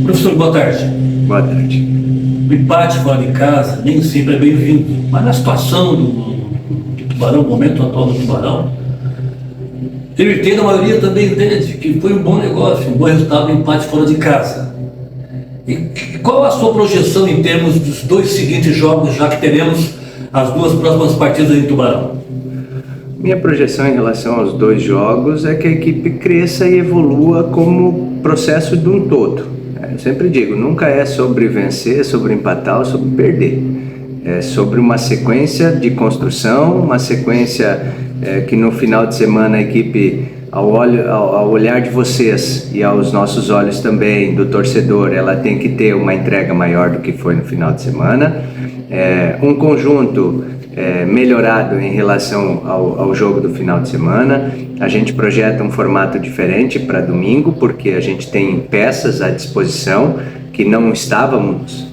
Professor, boa tarde. Boa tarde. O empate fora de casa nem sempre é bem-vindo, mas na situação do Tubarão, no momento atual do Tubarão, eu entendo, a maioria também entende que foi um bom negócio, um bom resultado do empate fora de casa. E qual a sua projeção em termos dos dois seguintes jogos, já que teremos as duas próximas partidas em Tubarão? Minha projeção em relação aos dois jogos é que a equipe cresça e evolua como processo de um todo. Eu sempre digo, nunca é sobre vencer, sobre empatar ou sobre perder. É sobre uma sequência de construção, uma sequência que no final de semana a equipe, ao olhar de vocês e aos nossos olhos também, do torcedor, ela tem que ter uma entrega maior do que foi no final de semana. Um conjunto melhorado em relação ao jogo do final de semana. A gente projeta um formato diferente para domingo, porque a gente tem peças à disposição que não estávamos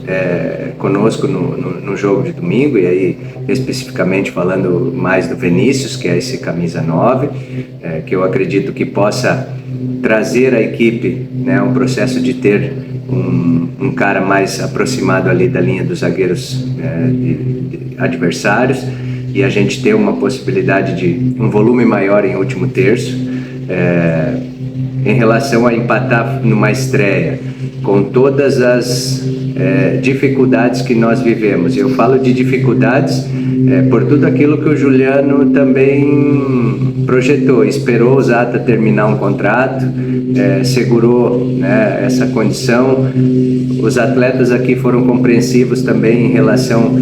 conosco no jogo de domingo, e aí especificamente falando mais do Vinícius, que é esse camisa 9, que eu acredito que possa trazer à equipe, né, um processo de ter um cara mais aproximado ali da linha dos zagueiros de adversários, e a gente ter uma possibilidade de um volume maior em último terço. Em relação a empatar numa estreia, com todas as dificuldades que nós vivemos, eu falo de dificuldades por tudo aquilo que o Juliano também projetou, esperou o Zata terminar um contrato, segurou, né, essa condição. Os atletas aqui foram compreensivos também em relação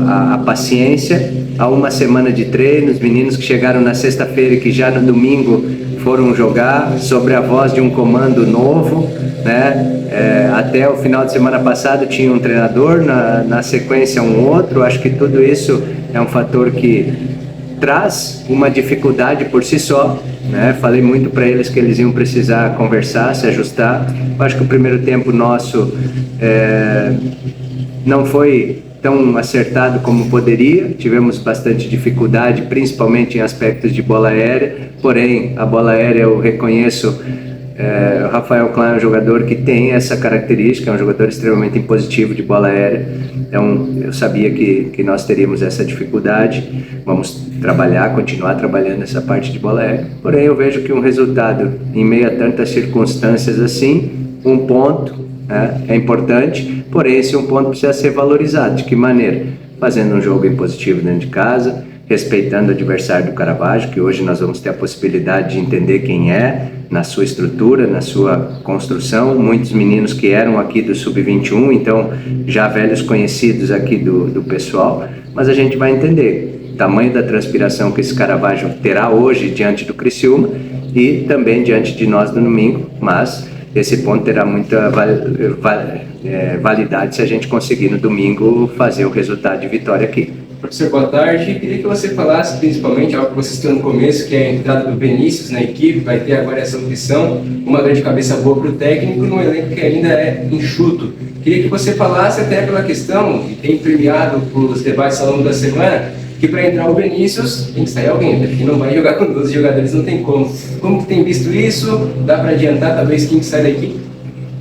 à paciência, a uma semana de treino, os meninos que chegaram na sexta-feira e que já no domingo foram jogar sobre a voz de um comando novo, né? Até o final de semana passado tinha um treinador, na sequência um outro. Acho que tudo isso é um fator que traz uma dificuldade por si só, né? Falei muito para eles que eles iam precisar conversar, se ajustar. Acho que o primeiro tempo nosso não foi tão acertado como poderia, tivemos bastante dificuldade, principalmente em aspectos de bola aérea, porém a bola aérea eu reconheço, o Rafael Klein é um jogador que tem essa característica, é um jogador extremamente impositivo de bola aérea, então eu sabia que nós teríamos essa dificuldade. Vamos continuar trabalhando essa parte de bola aérea, porém eu vejo que um resultado em meio a tantas circunstâncias assim, um ponto, é importante, porém esse um ponto precisa ser valorizado. De que maneira? Fazendo um jogo impositivo dentro de casa, respeitando o adversário do Caravaggio, que hoje nós vamos ter a possibilidade de entender quem é, na sua estrutura, na sua construção. Muitos meninos que eram aqui do Sub-21, então já velhos conhecidos aqui do pessoal, mas a gente vai entender o tamanho da transpiração que esse Caravaggio terá hoje diante do Criciúma e também diante de nós no domingo, mas esse ponto terá muita validade se a gente conseguir no domingo fazer o resultado de vitória aqui. Professor, boa tarde. Queria que você falasse principalmente algo que você citou no começo, que é a entrada do Vinícius na equipe, vai ter agora essa opção, uma grande cabeça boa para o técnico, num elenco que ainda é enxuto. Queria que você falasse até pela questão, que tem premiado os debates ao longo da semana, que para entrar o Vinícius tem que sair alguém, porque não vai jogar com 12 jogadores, não tem como. Como que tem visto isso? Dá para adiantar talvez quem que sai da equipe?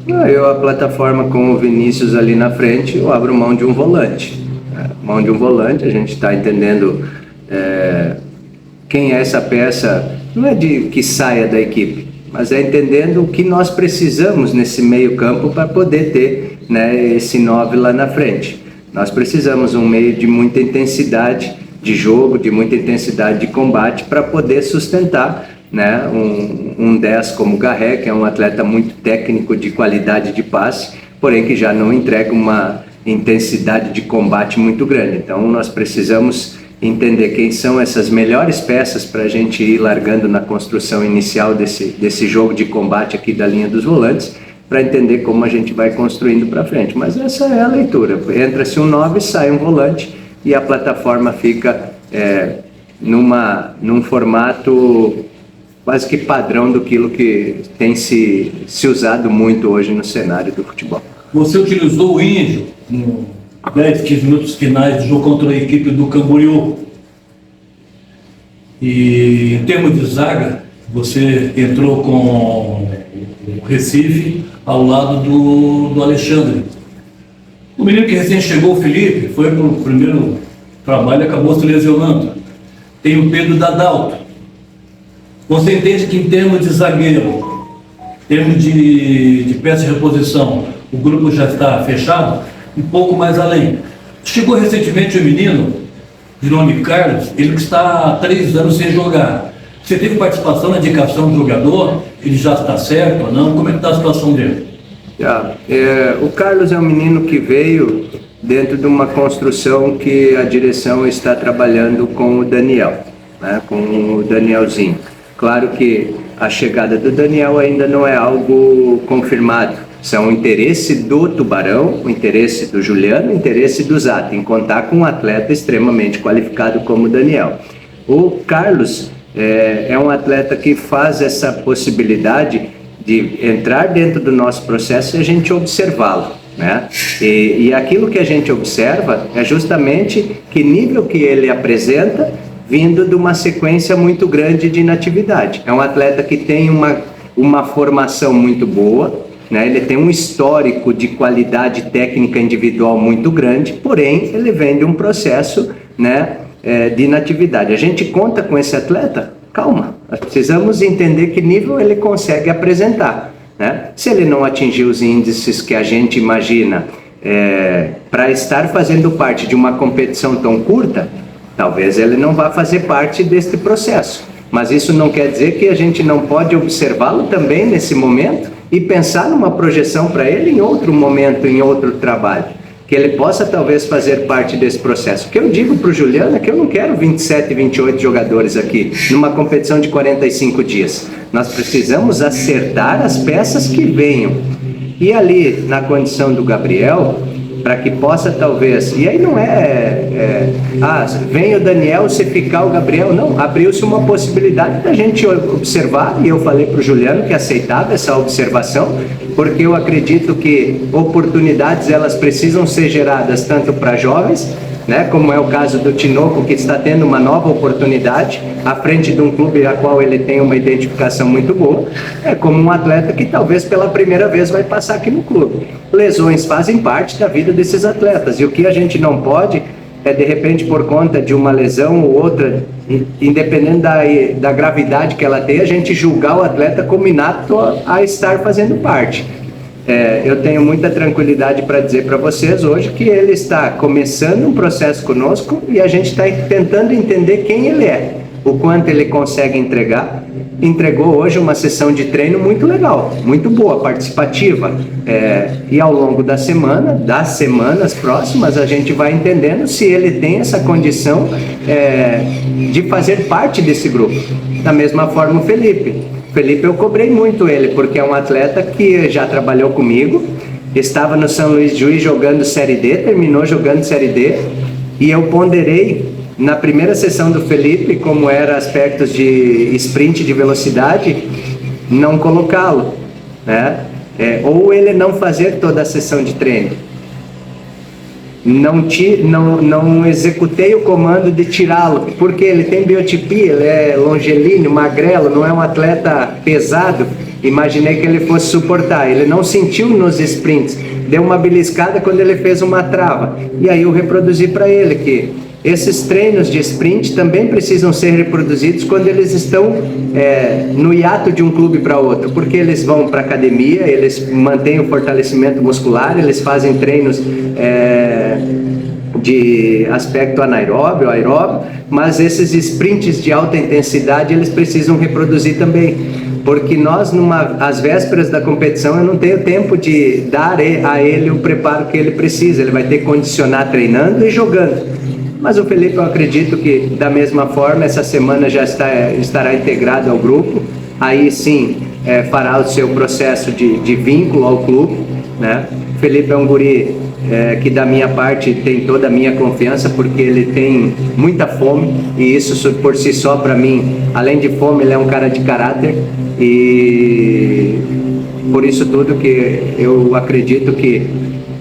A plataforma com o Vinícius ali na frente, eu abro mão de um volante. Mão de um volante, a gente está entendendo quem é essa peça, não é de que saia da equipe, mas é entendendo o que nós precisamos nesse meio campo para poder ter, né, esse 9 lá na frente. Nós precisamos um meio de muita intensidade de jogo, de muita intensidade de combate para poder sustentar, né, um 10 como o Garré, que é um atleta muito técnico, de qualidade de passe, porém que já não entrega uma intensidade de combate muito grande. Então nós precisamos entender quem são essas melhores peças para a gente ir largando na construção inicial desse jogo de combate aqui da linha dos volantes, para entender como a gente vai construindo para frente. Mas essa é a leitura. Entra-se um 9, sai um volante e a plataforma fica num formato quase que padrão daquilo que tem se usado muito hoje no cenário do futebol. Você utilizou o Índio nos 10, 15 minutos finais do jogo contra a equipe do Camboriú. E em termos de zaga, você entrou com o Recife, ao lado do Alexandre. O menino que recém chegou, o Felipe, foi para o primeiro trabalho e acabou se lesionando. Tem o Pedro Dadalto. Você entende que em termos de zagueiro, em termos de peça de reposição, o grupo já está fechado? Um pouco mais além. Chegou recentemente um menino, de nome Carlos, ele que está há 3 anos sem jogar. Você teve participação na indicação do jogador? Ele já está certo ou não? Como é que está a situação dele? O Carlos é um menino que veio dentro de uma construção que a direção está trabalhando com o Daniel, né, com o Danielzinho. Claro que a chegada do Daniel ainda não é algo confirmado. São o interesse do Tubarão, o interesse do Juliano, o interesse do Zata, em contar com um atleta extremamente qualificado como o Daniel. O Carlos é um atleta que faz essa possibilidade de entrar dentro do nosso processo e a gente observá-lo, né? E aquilo que a gente observa é justamente que nível que ele apresenta vindo de uma sequência muito grande de inatividade. É um atleta que tem uma formação muito boa, né? Ele tem um histórico de qualidade técnica individual muito grande, porém ele vem de um processo, né, de inatividade. A gente conta com esse atleta? Calma, nós precisamos entender que nível ele consegue apresentar, né? Se ele não atingir os índices que a gente imagina para estar fazendo parte de uma competição tão curta, talvez ele não vá fazer parte deste processo. Mas isso não quer dizer que a gente não pode observá-lo também nesse momento e pensar numa projeção para ele em outro momento, em outro trabalho, que ele possa talvez fazer parte desse processo. O que eu digo para o Juliano é que eu não quero 27, 28 jogadores aqui numa competição de 45 dias. Nós precisamos acertar as peças que venham. E ali, na condição do Gabriel, para que possa talvez... E aí não vem o Daniel, se ficar o Gabriel. Não, abriu-se uma possibilidade da gente observar, e eu falei para o Juliano que aceitava essa observação, porque eu acredito que oportunidades elas precisam ser geradas tanto para jovens, né, como é o caso do Tinoco, que está tendo uma nova oportunidade à frente de um clube a qual ele tem uma identificação muito boa, como um atleta que talvez pela primeira vez vai passar aqui no clube. Lesões fazem parte da vida desses atletas, e o que a gente não pode é, de repente, por conta de uma lesão ou outra, independente da gravidade que ela tem, a gente julgar o atleta como inapto a estar fazendo parte. Eu tenho muita tranquilidade para dizer para vocês hoje que ele está começando um processo conosco e a gente está tentando entender quem ele é, o quanto ele consegue entregar. Entregou hoje uma sessão de treino muito legal, muito boa, participativa, e ao longo das semanas próximas, a gente vai entendendo se ele tem essa condição de fazer parte desse grupo. Da mesma forma o Felipe, eu cobrei muito ele, porque é um atleta que já trabalhou comigo, estava no São Luís de Juiz jogando Série D, terminou jogando Série D, e eu ponderei na primeira sessão do Felipe, como era aspectos de sprint, de velocidade, não colocá-lo, né? Ou ele não fazer toda a sessão de treino. Não executei o comando de tirá-lo, porque ele tem biotipia, ele é longilíneo, magrelo, não é um atleta pesado. Imaginei que ele fosse suportar. Ele não sentiu nos sprints, deu uma beliscada quando ele fez uma trava. E aí eu reproduzi para ele que esses treinos de sprint também precisam ser reproduzidos quando eles estão no hiato de um clube para outro, porque eles vão para a academia, eles mantêm o fortalecimento muscular, eles fazem treinos de aspecto anaeróbio, aeróbio, mas esses sprints de alta intensidade eles precisam reproduzir também, porque nós, às vésperas da competição, eu não tenho tempo de dar a ele o preparo que ele precisa, ele vai ter que condicionar treinando e jogando. Mas o Felipe, eu acredito que da mesma forma, essa semana já estará integrado ao grupo, aí sim fará o seu processo de vínculo ao clube, né? O Felipe é um guri que da minha parte tem toda a minha confiança, porque ele tem muita fome, e isso por si só para mim, além de fome, ele é um cara de caráter, e por isso tudo que eu acredito que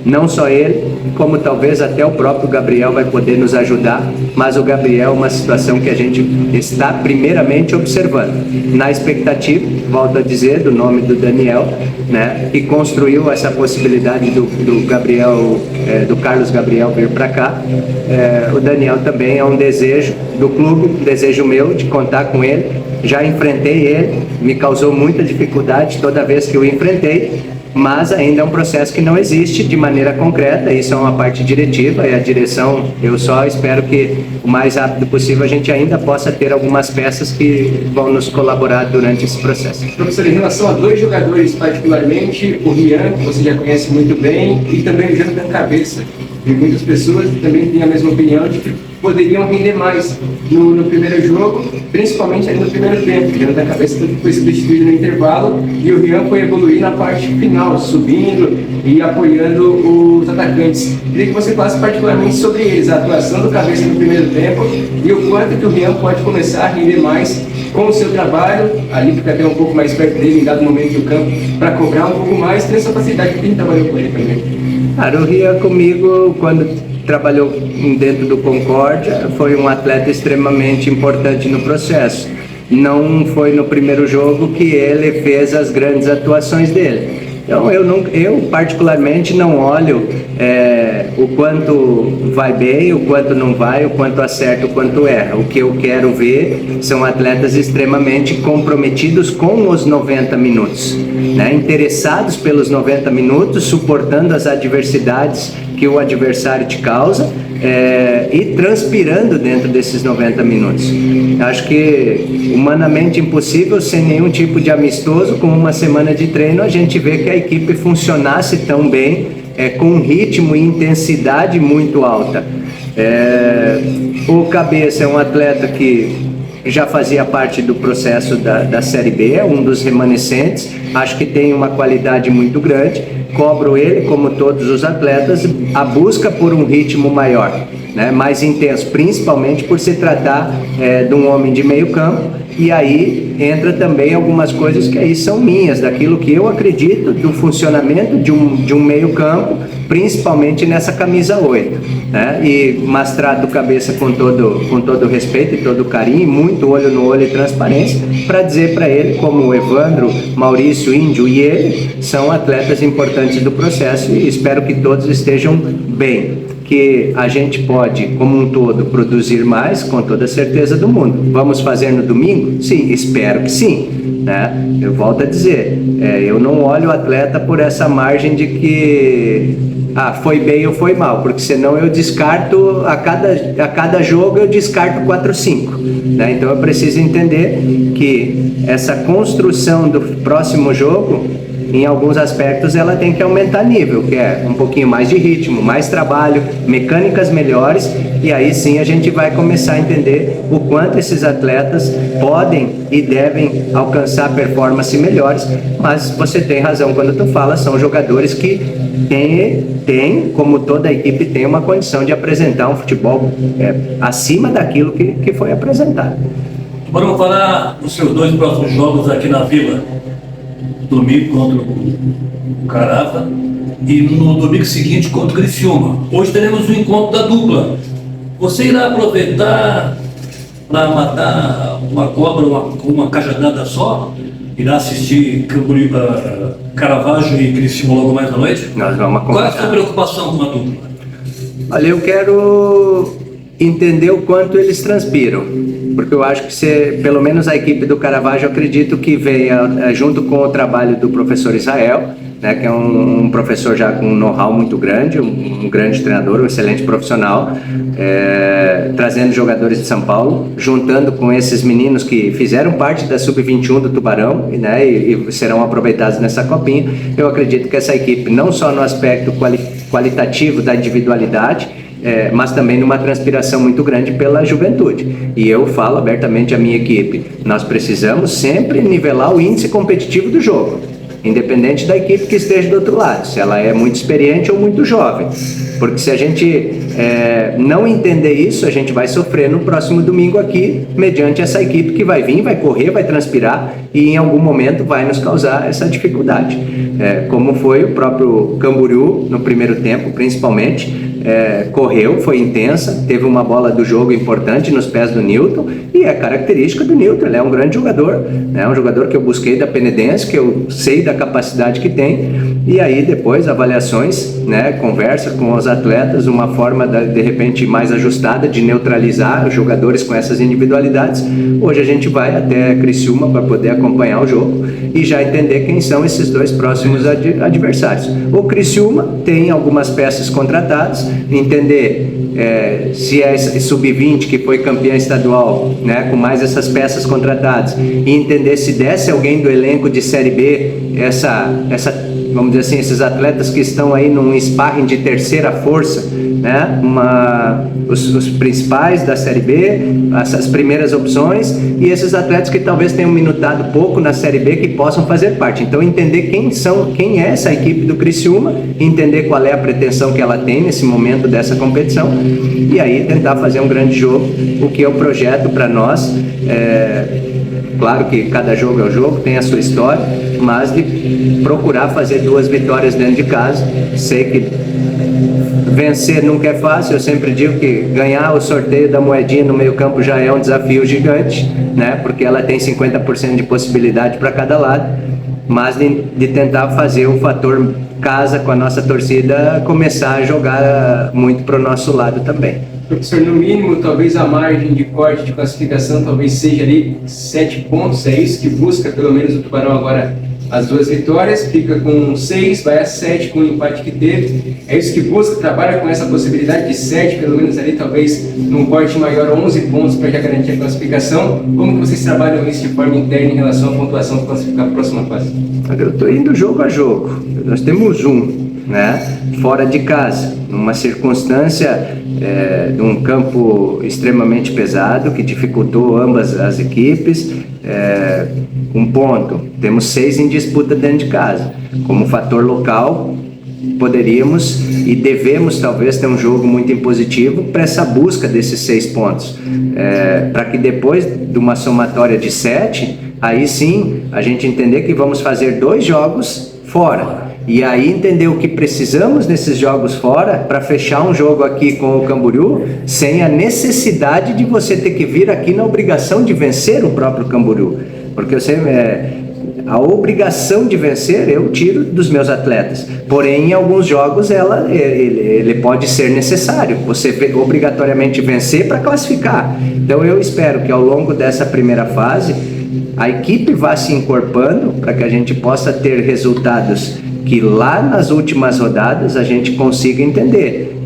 Não só ele, como talvez até o próprio Gabriel vai poder nos ajudar, mas o Gabriel é uma situação que a gente está primeiramente observando. Na expectativa, volto a dizer, do nome do Daniel, né, que construiu essa possibilidade do Gabriel, do Carlos Gabriel vir para cá. O Daniel também é um desejo do clube, um desejo meu de contar com ele. Já enfrentei ele, me causou muita dificuldade toda vez que eu enfrentei, mas ainda é um processo que não existe de maneira concreta. Isso é uma parte diretiva e a direção, eu só espero que o mais rápido possível a gente ainda possa ter algumas peças que vão nos colaborar durante esse processo. Professor, em relação a 2 jogadores particularmente, o Rian, que você já conhece muito bem, e também o Jonathan Cabeça, e muitas pessoas também têm a mesma opinião de que poderiam render mais no primeiro jogo, principalmente ali no primeiro tempo. O Jonathan Cabeça foi substituído no intervalo e o Rian foi evoluir na parte final, subindo e apoiando os atacantes. Queria que você falasse particularmente sobre eles, a atuação do Cabeça no primeiro tempo e o quanto que o Rian pode começar a render mais com o seu trabalho, ali fica até um pouco mais perto dele em dado momento do campo, para cobrar um pouco mais, ter essa facilidade que ele trabalhou com ele também. Cara, o Rian comigo, quando trabalhou dentro do Concórdia, foi um atleta extremamente importante no processo. Não foi no primeiro jogo que ele fez as grandes atuações dele. Então eu particularmente não olho o quanto vai bem, o quanto não vai, o quanto acerta, o quanto erra. O que eu quero ver são atletas extremamente comprometidos com os 90 minutos, né? Interessados pelos 90 minutos, suportando as adversidades que o adversário te causa e transpirando dentro desses 90 minutos. Acho que humanamente impossível, sem nenhum tipo de amistoso, com uma semana de treino, a gente vê que a equipe funcionasse tão bem, com ritmo e intensidade muito alta. O Cabeça é um atleta que já fazia parte do processo da Série B, é um dos remanescentes, acho que tem uma qualidade muito grande. Cobro ele, como todos os atletas, a busca por um ritmo maior, né, mais intenso, principalmente por se tratar de um homem de meio campo, e aí entra também algumas coisas que aí são minhas, daquilo que eu acredito do funcionamento de um meio campo, principalmente nessa camisa 8, né, mas trato o Cabeça com todo respeito e todo carinho, muito olho no olho e transparência, para dizer para ele, como o Evandro, Maurício, Índio e ele, são atletas importantes do processo e espero que todos estejam bem. Que a gente pode, como um todo, produzir mais, com toda a certeza do mundo. Vamos fazer no domingo? Sim, espero que sim, né? Eu volto a dizer, eu não olho o atleta por essa margem de que foi bem ou foi mal, porque senão eu descarto, a cada jogo eu descarto 4 ou 5, né? Então eu preciso entender que essa construção do próximo jogo, em alguns aspectos, ela tem que aumentar nível, que é um pouquinho mais de ritmo, mais trabalho, mecânicas melhores, e aí sim a gente vai começar a entender o quanto esses atletas podem e devem alcançar performances melhores. Mas você tem razão quando tu fala, são jogadores que têm, como toda a equipe, tem uma condição de apresentar um futebol acima daquilo que foi apresentado. Agora vamos falar dos seus 2 próximos jogos aqui na Vila. Domingo contra o Carava e no domingo seguinte contra o Criciúma. Hoje teremos o encontro da dupla. Você irá aproveitar para matar uma cobra com uma cajadada só? Irá assistir Caravaggio e Criciúma logo mais à noite? Nós vamos acompanhar. Qual é a sua preocupação com a dupla? Olha, eu quero entender o quanto eles transpiram, porque eu acho que pelo menos a equipe do Caravaggio, eu acredito que venha junto com o trabalho do professor Israel, né, que é um professor já com um know-how muito grande, um grande treinador, um excelente profissional, trazendo jogadores de São Paulo, juntando com esses meninos que fizeram parte da Sub-21 do Tubarão, né, e serão aproveitados nessa copinha. Eu acredito que essa equipe, não só no aspecto qualitativo da individualidade, mas também numa transpiração muito grande pela juventude. E eu falo abertamente à minha equipe, nós precisamos sempre nivelar o índice competitivo do jogo, independente da equipe que esteja do outro lado, se ela é muito experiente ou muito jovem. Porque se a gente não entender isso, a gente vai sofrer no próximo domingo aqui, mediante essa equipe que vai vir, vai correr, vai transpirar e em algum momento vai nos causar essa dificuldade. Como foi o próprio Camboriú no primeiro tempo, principalmente, correu, foi intensa, teve uma bola do jogo importante nos pés do Newton e é característica do Newton, ele é um grande jogador, né? Um jogador que eu busquei da Penedense, que eu sei da capacidade que tem, e aí depois avaliações, né? Conversa com os atletas, uma forma de repente mais ajustada de neutralizar os jogadores com essas individualidades. Hoje a gente vai até Criciúma para poder acompanhar o jogo e já entender quem são esses dois próximos adversários. O Criciúma tem algumas peças contratadas, entender se é sub-20 que foi campeã estadual, né, com mais essas peças contratadas, e entender se desce alguém do elenco de Série B, vamos dizer assim, esses atletas que estão aí num sparring de terceira força, né, os principais da Série B, essas primeiras opções, e esses atletas que talvez tenham minutado pouco na Série B que possam fazer parte. Então entender quem é essa equipe do Criciúma, entender qual é a pretensão que ela tem nesse momento dessa competição, e aí tentar fazer um grande jogo, o que eu projeto para nós. Claro que cada jogo é um jogo, tem a sua história, mas de procurar fazer 2 vitórias dentro de casa. Sei que vencer nunca é fácil, eu sempre digo que ganhar o sorteio da moedinha no meio campo já é um desafio gigante, né? Porque ela tem 50% de possibilidade para cada lado, mas de tentar fazer o fator casa com a nossa torcida começar a jogar muito para o nosso lado também. Professor, no mínimo, talvez a margem de corte de classificação talvez seja ali 7 pontos, é isso que busca pelo menos o Tubarão agora, as 2 vitórias, fica com 6, vai a 7 com o empate que teve, é isso que busca, trabalha com essa possibilidade de 7, pelo menos ali talvez num corte maior, 11 pontos para já garantir a classificação. Como que vocês trabalham isso de forma interna em relação à pontuação para classificar para a próxima fase? Eu estou indo jogo a jogo, nós temos né, fora de casa, numa circunstância de um campo extremamente pesado que dificultou ambas as equipes. Um ponto, temos 6 em disputa dentro de casa. Como fator local, poderíamos e devemos talvez ter um jogo muito impositivo para essa busca desses 6 pontos, para que depois de uma somatória de 7, aí sim a gente entender que vamos fazer 2 jogos fora. E aí entender o que precisamos nesses jogos fora para fechar um jogo aqui com o Camboriú sem a necessidade de você ter que vir aqui na obrigação de vencer o próprio Camboriú. Porque eu sempre, a obrigação de vencer eu tiro dos meus atletas. Porém, em alguns jogos ele pode ser necessário. Você obrigatoriamente vencer para classificar. Então eu espero que ao longo dessa primeira fase a equipe vá se encorpando para que a gente possa ter resultados que lá nas últimas rodadas a gente consiga entender,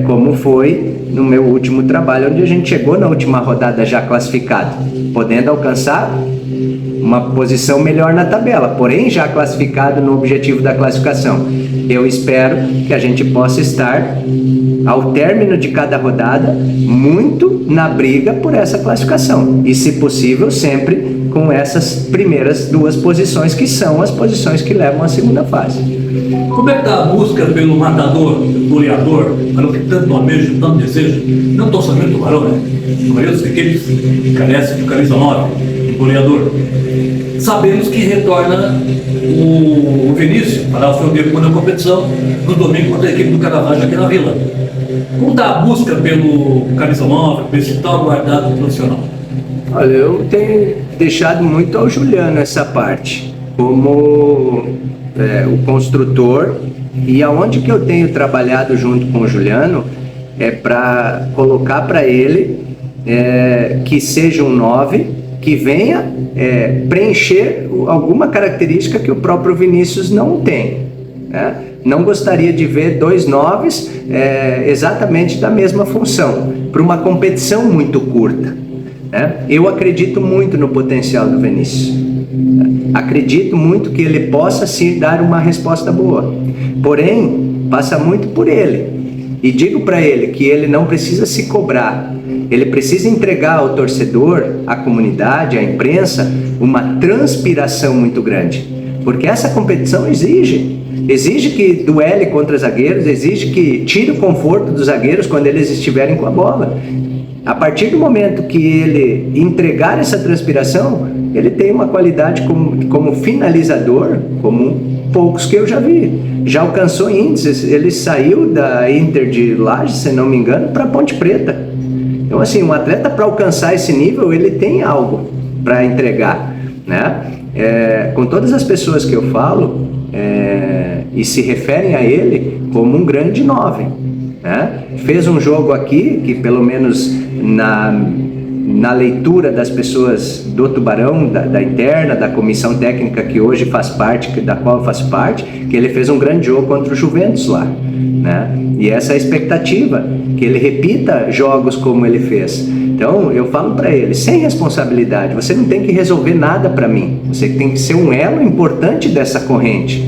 como foi no meu último trabalho, onde a gente chegou na última rodada já classificado, podendo alcançar uma posição melhor na tabela, porém já classificado no objetivo da classificação. Eu espero que a gente possa estar, ao término de cada rodada, muito na briga por essa classificação, e se possível sempre com essas primeiras 2 posições, que são as posições que levam à segunda fase. Como é que está a busca pelo matador, goleador, para o que tanto almeja, tanto deseja? Não estou sabendo do Tubarão, né? Conheço aqueles que carecem de camisa 9, goleador. Sabemos que retorna o Vinícius para o seu tempo na competição no domingo contra a equipe do Caravaggio aqui na Vila. Como está a busca pelo camisa 9, por esse tal guardado profissional? Olha, eu tenho deixado muito ao Juliano essa parte, como o construtor, e aonde que eu tenho trabalhado junto com o Juliano é para colocar para ele que seja um 9, que venha preencher alguma característica que o próprio Vinícius não tem, né? Não gostaria de ver 2 9s exatamente da mesma função, para uma competição muito curta. Eu acredito muito no potencial do Vinícius, acredito muito que ele possa sim dar uma resposta boa, porém passa muito por ele, e digo para ele que ele não precisa se cobrar, ele precisa entregar ao torcedor, à comunidade, à imprensa, uma transpiração muito grande, porque essa competição exige exige que duele contra zagueiros, exige que tire o conforto dos zagueiros quando eles estiverem com a bola. A partir do momento que ele entregar essa transpiração, ele tem uma qualidade como finalizador, como poucos que eu já vi. Já alcançou índices, ele saiu da Inter de Lages, se não me engano, para Ponte Preta. Então, assim, um atleta para alcançar esse nível, ele tem algo para entregar, né? Com todas as pessoas que eu falo, e se referem a ele como um grande 9, né? Fez um jogo aqui que, pelo menos na leitura das pessoas do Tubarão, da interna, da comissão técnica que hoje faz parte, da qual eu faço parte, que ele fez um grande jogo contra o Juventus lá, né? E essa é a expectativa, que ele repita jogos como ele fez. Então eu falo para ele, sem responsabilidade, você não tem que resolver nada para mim, você tem que ser um elo importante dessa corrente.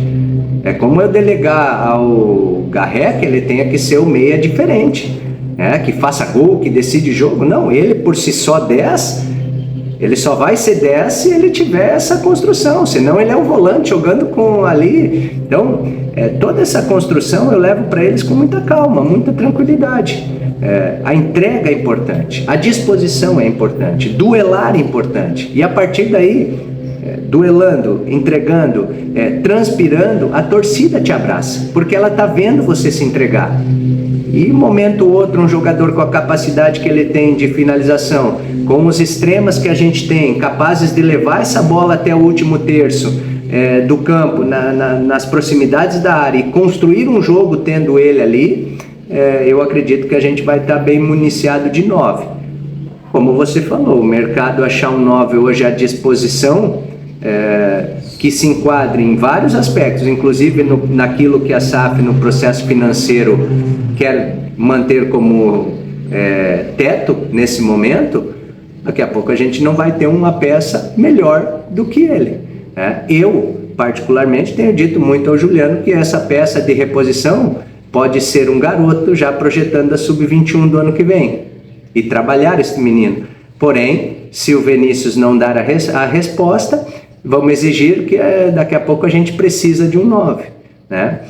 É como eu delegar ao Garré que ele tenha que ser o meia diferente, que faça gol, que decide jogo. Não, ele por si só 10, ele só vai ser 10 se ele tiver essa construção, senão ele é um volante jogando com ali. Então, toda essa construção eu levo para eles com muita calma, muita tranquilidade. A entrega é importante, a disposição é importante, duelar é importante, e a partir daí, duelando, entregando, transpirando, a torcida te abraça, porque ela está vendo você se entregar. E um momento ou outro, um jogador com a capacidade que ele tem de finalização, com os extremas que a gente tem, capazes de levar essa bola até o último terço do campo, nas proximidades da área, e construir um jogo tendo ele ali, eu acredito que a gente vai estar bem municiado de 9. Como você falou, o mercado achar um 9 hoje à disposição, que se enquadre em vários aspectos, inclusive naquilo que a SAF, no processo financeiro, quer manter como teto nesse momento, daqui a pouco a gente não vai ter uma peça melhor do que ele. Eu, particularmente, tenho dito muito ao Juliano que essa peça de reposição pode ser um garoto já projetando a sub-21 do ano que vem e trabalhar esse menino. Porém, se o Vinícius não dar a resposta, vamos exigir que daqui a pouco a gente precisa de um 9, né?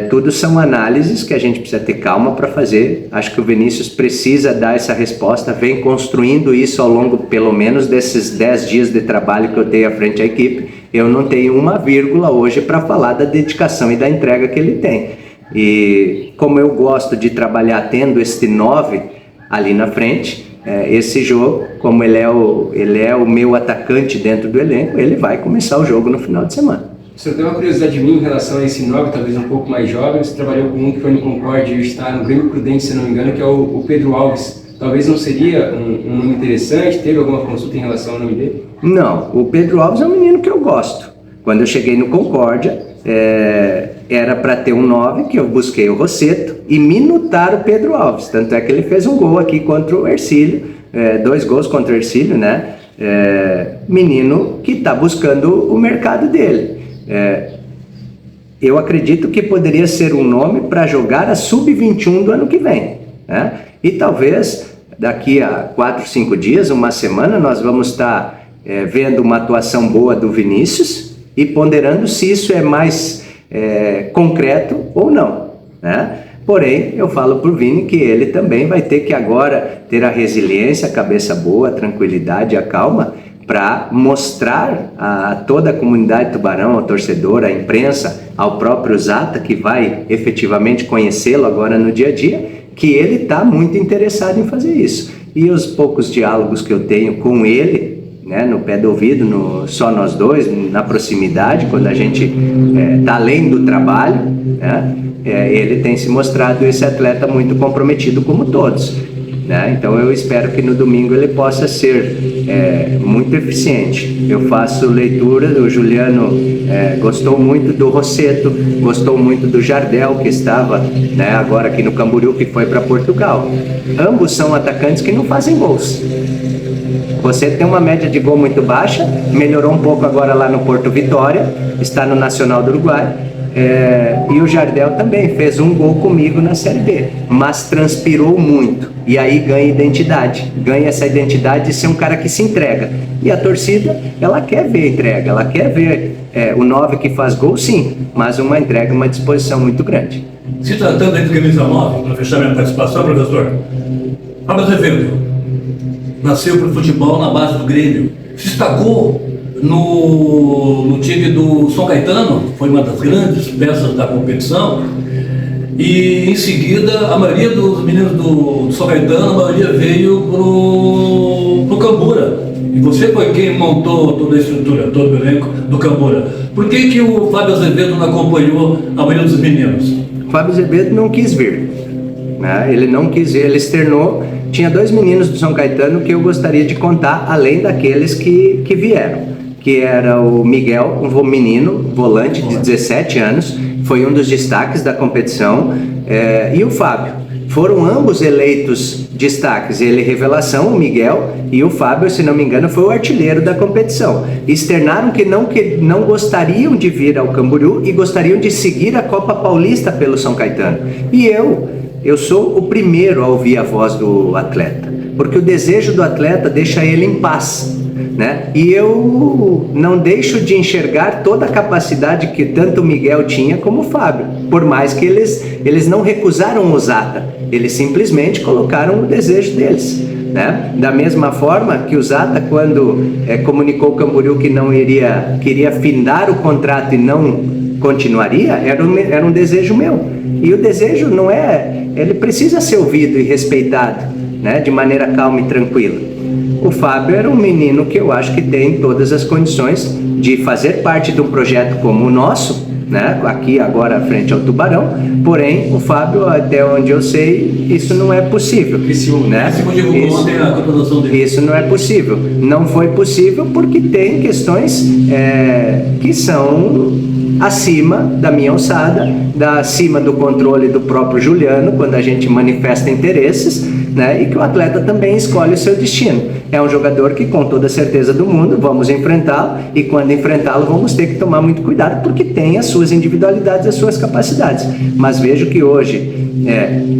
Tudo são análises que a gente precisa ter calma para fazer. Acho que o Vinícius precisa dar essa resposta, vem construindo isso ao longo, pelo menos, desses 10 dias de trabalho que eu tenho à frente à equipe. Eu não tenho uma vírgula hoje para falar da dedicação e da entrega que ele tem. E como eu gosto de trabalhar tendo este 9 ali na frente, esse jogo, como ele é o meu atacante dentro do elenco, ele vai começar o jogo no final de semana. O senhor tem uma curiosidade minha em relação a esse 9, talvez um pouco mais jovem. Você trabalhou com um que foi no Concórdia e está no Grêmio Prudente, se não me engano, que é o Pedro Alves. Talvez não seria um nome interessante? Teve alguma consulta em relação ao nome dele? Não, o Pedro Alves é um menino que eu gosto. Quando eu cheguei no Concórdia, era para ter um 9, que eu busquei o Rosseto e minutar o Pedro Alves. Tanto é que ele fez um gol aqui contra o Hercílio, 2 gols contra o Hercílio, né? Menino que está buscando o mercado dele. Eu acredito que poderia ser um nome para jogar a sub-21 do ano que vem, né? E talvez daqui a 4, 5 dias, uma semana, nós vamos estar vendo uma atuação boa do Vinícius e ponderando se isso é mais concreto ou não, né? Porém, eu falo para o Vini que ele também vai ter que agora ter a resiliência, a cabeça boa, a tranquilidade, a calma, para mostrar a toda a comunidade Tubarão, ao torcedor, à imprensa, ao próprio Zata, que vai efetivamente conhecê-lo agora no dia a dia, que ele está muito interessado em fazer isso. E os poucos diálogos que eu tenho com ele, né, no pé do ouvido, só nós dois, na proximidade, quando a gente está além do trabalho, né, ele tem se mostrado esse atleta muito comprometido como todos, né? Então eu espero que no domingo ele possa ser muito eficiente. Eu faço leitura, o Juliano gostou muito do Rosseto, gostou muito do Jardel, que estava, né, agora aqui no Camboriú, que foi para Portugal. Ambos são atacantes que não fazem gols. Você tem uma média de gol muito baixa, melhorou um pouco agora lá no Porto Vitória, está no Nacional do Uruguai. E o Jardel também fez um gol comigo na Série B, mas transpirou muito, e aí ganha identidade, ganha essa identidade de ser um cara que se entrega, e a torcida, ela quer ver entrega, ela quer ver o 9 que faz gol, sim, mas uma entrega, uma disposição muito grande. Se tratando de camisa 9, para fechar minha participação, professor, Fábio Azevedo nasceu para o futebol na base do Grêmio, se destacou no time do São Caetano, foi uma das grandes peças da competição, e em seguida a maioria dos meninos do São Caetano, a maioria veio pro Cambura. E você foi quem montou toda a estrutura, todo o elenco do Cambura. Por que o Fábio Azevedo não acompanhou a maioria dos meninos? O Fábio Azevedo não quis vir, né? Ele não quis vir, ele externou. Tinha 2 meninos do São Caetano que eu gostaria de contar, além daqueles que vieram, que era o Miguel, um menino, volante de 17 anos, foi um dos destaques da competição, e o Fábio. Foram ambos eleitos destaques, ele revelação, o Miguel, e o Fábio, se não me engano, foi o artilheiro da competição. Externaram que não gostariam de vir ao Camboriú e gostariam de seguir a Copa Paulista pelo São Caetano. E eu sou o primeiro a ouvir a voz do atleta, porque o desejo do atleta deixa ele em paz, né? E eu não deixo de enxergar toda a capacidade que tanto o Miguel tinha como o Fábio, por mais que eles não recusaram o Zata, eles simplesmente colocaram o desejo deles, né? Da mesma forma que o Zata, quando comunicou ao Camboriú que queria findar o contrato e não continuaria, era um desejo meu. E o desejo ele precisa ser ouvido e respeitado, né? De maneira calma e tranquila. O Fábio era um menino que eu acho que tem todas as condições de fazer parte de um projeto como o nosso, né? Aqui agora frente ao Tubarão, porém o Fábio, até onde eu sei, isso não é possível, né? Isso não é possível, não foi possível porque tem questões que são acima da minha alçada, acima do controle do próprio Juliano, quando a gente manifesta interesses, né? E que o atleta também escolhe o seu destino. É um jogador que, com toda a certeza do mundo, vamos enfrentá-lo, e quando enfrentá-lo vamos ter que tomar muito cuidado, porque tem as suas individualidades, as suas capacidades. Mas vejo que hoje,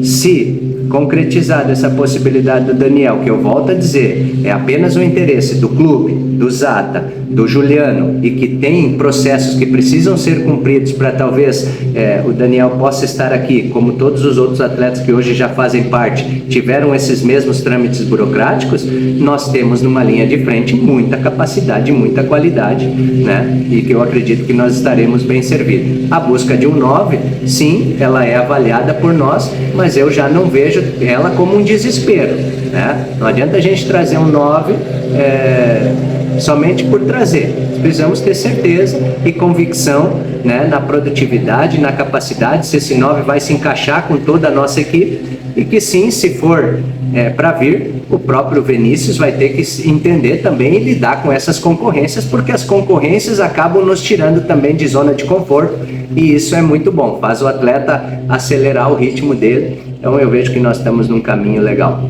se concretizada essa possibilidade do Daniel, que eu volto a dizer, é apenas o interesse do clube, do Zata, do Juliano, e que tem processos que precisam ser cumpridos para talvez o Daniel possa estar aqui, como todos os outros atletas que hoje já fazem parte, tiveram esses mesmos trâmites burocráticos, nós temos numa linha de frente muita capacidade, muita qualidade, né? E que eu acredito que nós estaremos bem servidos. A busca de um 9, sim, ela é avaliada por nós, mas eu já não vejo ela como um desespero, né? Não adianta a gente trazer um 9 somente por trazer. Precisamos ter certeza e convicção, né, na produtividade, na capacidade, se esse 9 vai se encaixar com toda a nossa equipe, e que sim, se for para vir, o próprio Vinícius vai ter que entender também e lidar com essas concorrências, porque as concorrências acabam nos tirando também de zona de conforto, e isso é muito bom, faz o atleta acelerar o ritmo dele. Então eu vejo que nós estamos num caminho legal.